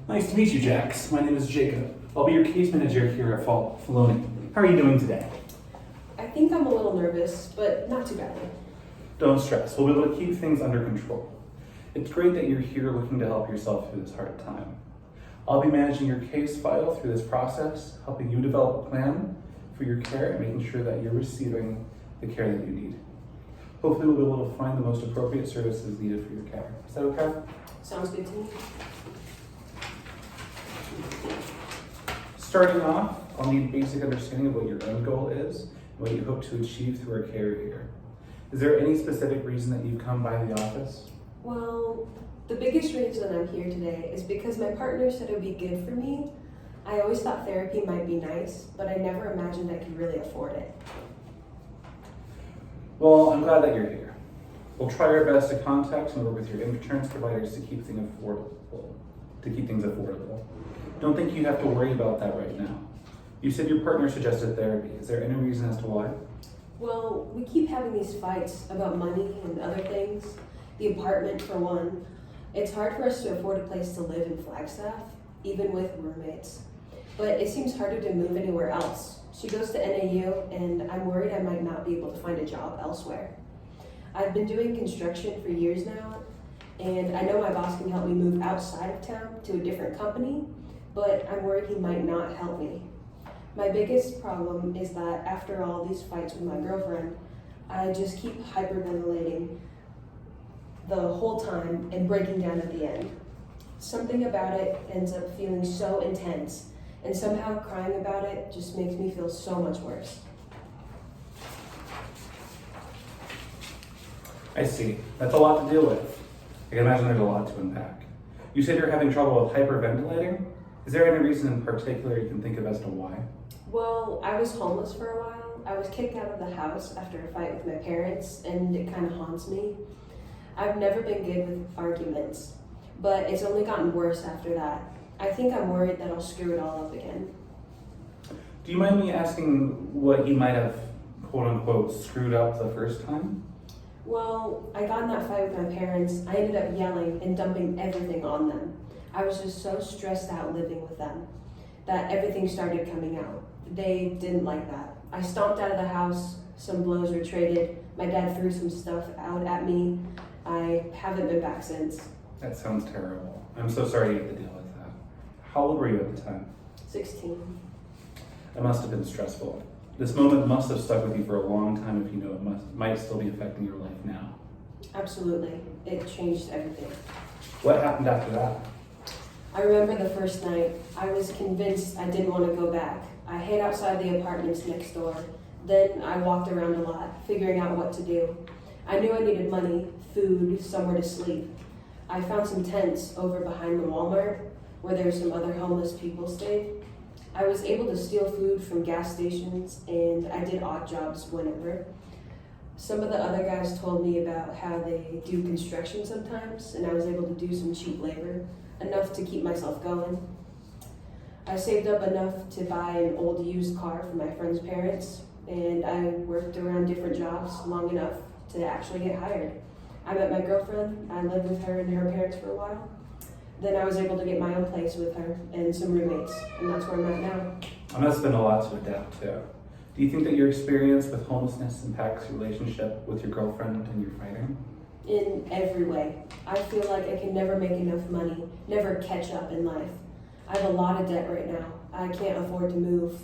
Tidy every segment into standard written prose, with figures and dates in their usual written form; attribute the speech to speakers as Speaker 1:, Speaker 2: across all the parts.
Speaker 1: Nice to meet you, Jax. My name is Jacob. I'll be your case manager here at Filoni. How are you doing today?
Speaker 2: I think I'm a little nervous, but not too badly.
Speaker 1: Don't stress. We'll be able to keep things under control. It's great that you're here looking to help yourself through this hard time. I'll be managing your case file through this process, helping you develop a plan for your care and making sure that you're receiving the care that you need. Hopefully we'll be able to find the most appropriate services needed for your care. Is that okay?
Speaker 2: Sounds good to me.
Speaker 1: Starting off, I'll need basic understanding of what your end goal is and what you hope to achieve through our care here. Is there any specific reason that you've come by the office?
Speaker 2: Well, the biggest reason I'm here today is because my partner said it would be good for me. I always thought therapy might be nice, but I never imagined I could really afford it.
Speaker 1: Well, I'm glad that you're here. We'll try our best to contact and work with your insurance providers to keep things affordable. Don't think you have to worry about that right now. You said your partner suggested therapy. Is there any reason as to why?
Speaker 2: Well, we keep having these fights about money and other things. The apartment, for one. It's hard for us to afford a place to live in Flagstaff, even with roommates. But it seems harder to move anywhere else. She goes to NAU, and I'm worried I might not be able to find a job elsewhere. I've been doing construction for years now, and I know my boss can help me move outside of town to a different company, but I'm worried he might not help me. My biggest problem is that after all these fights with my girlfriend, I just keep hyperventilating the whole time and breaking down at the end. Something about it ends up feeling so intense, and somehow crying about it just makes me feel so much worse.
Speaker 1: I see. That's a lot to deal with. I can imagine there's a lot to unpack. You said you're having trouble with hyperventilating? Is there any reason in particular you can think of as to why?
Speaker 2: Well, I was homeless for a while. I was kicked out of the house after a fight with my parents, and it kind of haunts me. I've never been good with arguments, but it's only gotten worse after that. I think I'm worried that I'll screw it all up again.
Speaker 1: Do you mind me asking what you might have, quote unquote, screwed up the first time?
Speaker 2: Well, I got in that fight with my parents. I ended up yelling and dumping everything on them. I was just so stressed out living with them that everything started coming out. They didn't like that. I stomped out of the house, some blows were traded, my dad threw some stuff out at me. I haven't been back since.
Speaker 1: That sounds terrible. I'm so sorry you had to deal with that. How old were you at the time?
Speaker 2: 16.
Speaker 1: It must have been stressful. This moment must have stuck with you for a long time if you know it might still be affecting your life now.
Speaker 2: Absolutely. It changed everything.
Speaker 1: What happened after that?
Speaker 2: I remember the first night. I was convinced I didn't want to go back. I hid outside the apartments next door. Then I walked around a lot, figuring out what to do. I knew I needed money, food, somewhere to sleep. I found some tents over behind the Walmart where there were some other homeless people stayed. I was able to steal food from gas stations, and I did odd jobs whenever. Some of the other guys told me about how they do construction sometimes, and I was able to do some cheap labor, enough to keep myself going. I saved up enough to buy an old used car for my friend's parents, and I worked around different jobs long enough to actually get hired. I met my girlfriend, I lived with her and her parents for a while. Then I was able to get my own place with her and some roommates, and that's where I'm at now.
Speaker 1: It must have been a lot to adapt to. Do you think that your experience with homelessness impacts your relationship with your girlfriend and your fighting?
Speaker 2: In every way. I feel like I can never make enough money, never catch up in life. I have a lot of debt right now. I can't afford to move.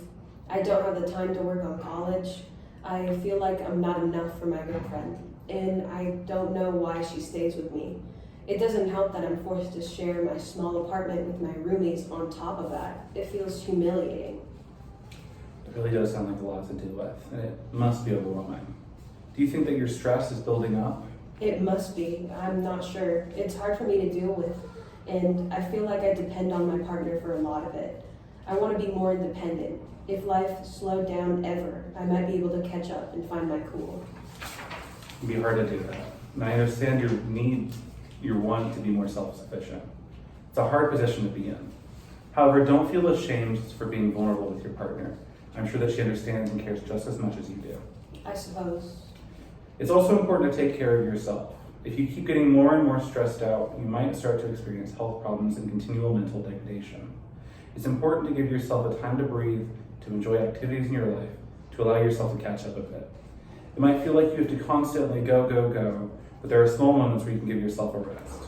Speaker 2: I don't have the time to work on college. I feel like I'm not enough for my girlfriend, and I don't know why she stays with me. It doesn't help that I'm forced to share my small apartment with my roomies on top of that. It feels humiliating.
Speaker 1: It really does sound like a lot to deal with, and it must be overwhelming. Do you think that your stress is building up?
Speaker 2: It must be. I'm not sure. It's hard for me to deal with, and I feel like I depend on my partner for a lot of it. I want to be more independent. If life slowed down ever, I might be able to catch up and find my cool.
Speaker 1: It'd be hard to do that. And I understand your want to be more self-sufficient. It's a hard position to be in. However, don't feel ashamed for being vulnerable with your partner. I'm sure that she understands and cares just as much as you do.
Speaker 2: I suppose.
Speaker 1: It's also important to take care of yourself. If you keep getting more and more stressed out, you might start to experience health problems and continual mental degradation. It's important to give yourself a time to breathe, to enjoy activities in your life, to allow yourself to catch up a bit. It might feel like you have to constantly go, go, go, but there are small moments where you can give yourself a rest.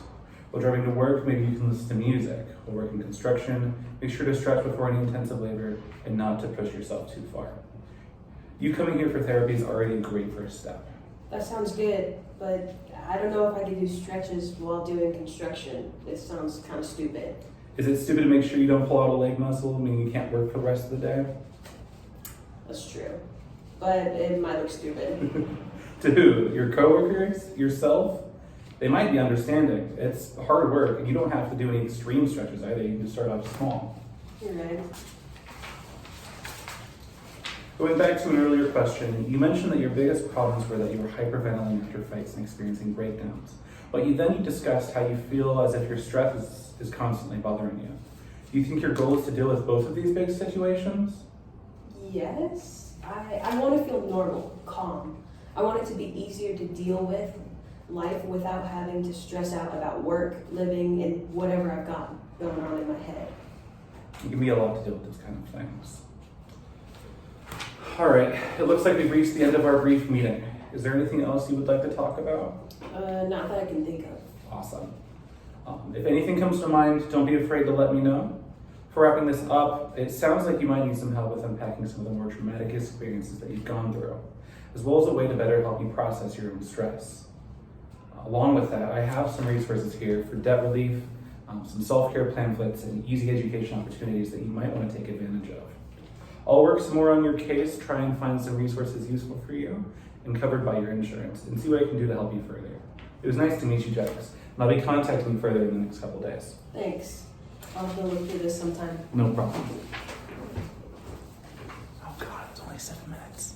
Speaker 1: While driving to work, maybe you can listen to music. While working construction, make sure to stretch before any intensive labor and not to push yourself too far. You coming here for therapy is already a great first step.
Speaker 2: That sounds good, but I don't know if I could do stretches while doing construction. It sounds kind of stupid.
Speaker 1: Is it stupid to make sure you don't pull out a leg muscle, meaning you can't work for the rest of the day?
Speaker 2: That's true. But it might look stupid.
Speaker 1: To who? Your coworkers? Yourself? They might be understanding. It's hard work, and you don't have to do any extreme stretches either. You can just start off small.
Speaker 2: You're right.
Speaker 1: Going back to an earlier question, you mentioned that your biggest problems were that you were hyperventilating after fights and experiencing breakdowns. But you discussed how you feel as if your stress is constantly bothering you. Do you think your goal is to deal with both of these big situations?
Speaker 2: Yes. I want to feel normal, calm. I want it to be easier to deal with life without having to stress out about work, living, and whatever I've got going on in my head.
Speaker 1: It can be a lot to deal with those kind of things. All right, it looks like we've reached the end of our brief meeting. Is there anything else you would like to talk about?
Speaker 2: Not that I can think of.
Speaker 1: Awesome. If anything comes to mind, don't be afraid to let me know. For wrapping this up, it sounds like you might need some help with unpacking some of the more traumatic experiences that you've gone through, as well as a way to better help you process your own stress. Along with that, I have some resources here for debt relief, some self-care pamphlets, and easy education opportunities that you might want to take advantage of. I'll work some more on your case, try and find some resources useful for you and covered by your insurance, and see what I can do to help you further. It was nice to meet you, Jax, and I'll be contacting you further in the next couple days.
Speaker 2: Thanks. I'll have to look through this sometime.
Speaker 1: No problem. Oh God, it's only 7 minutes.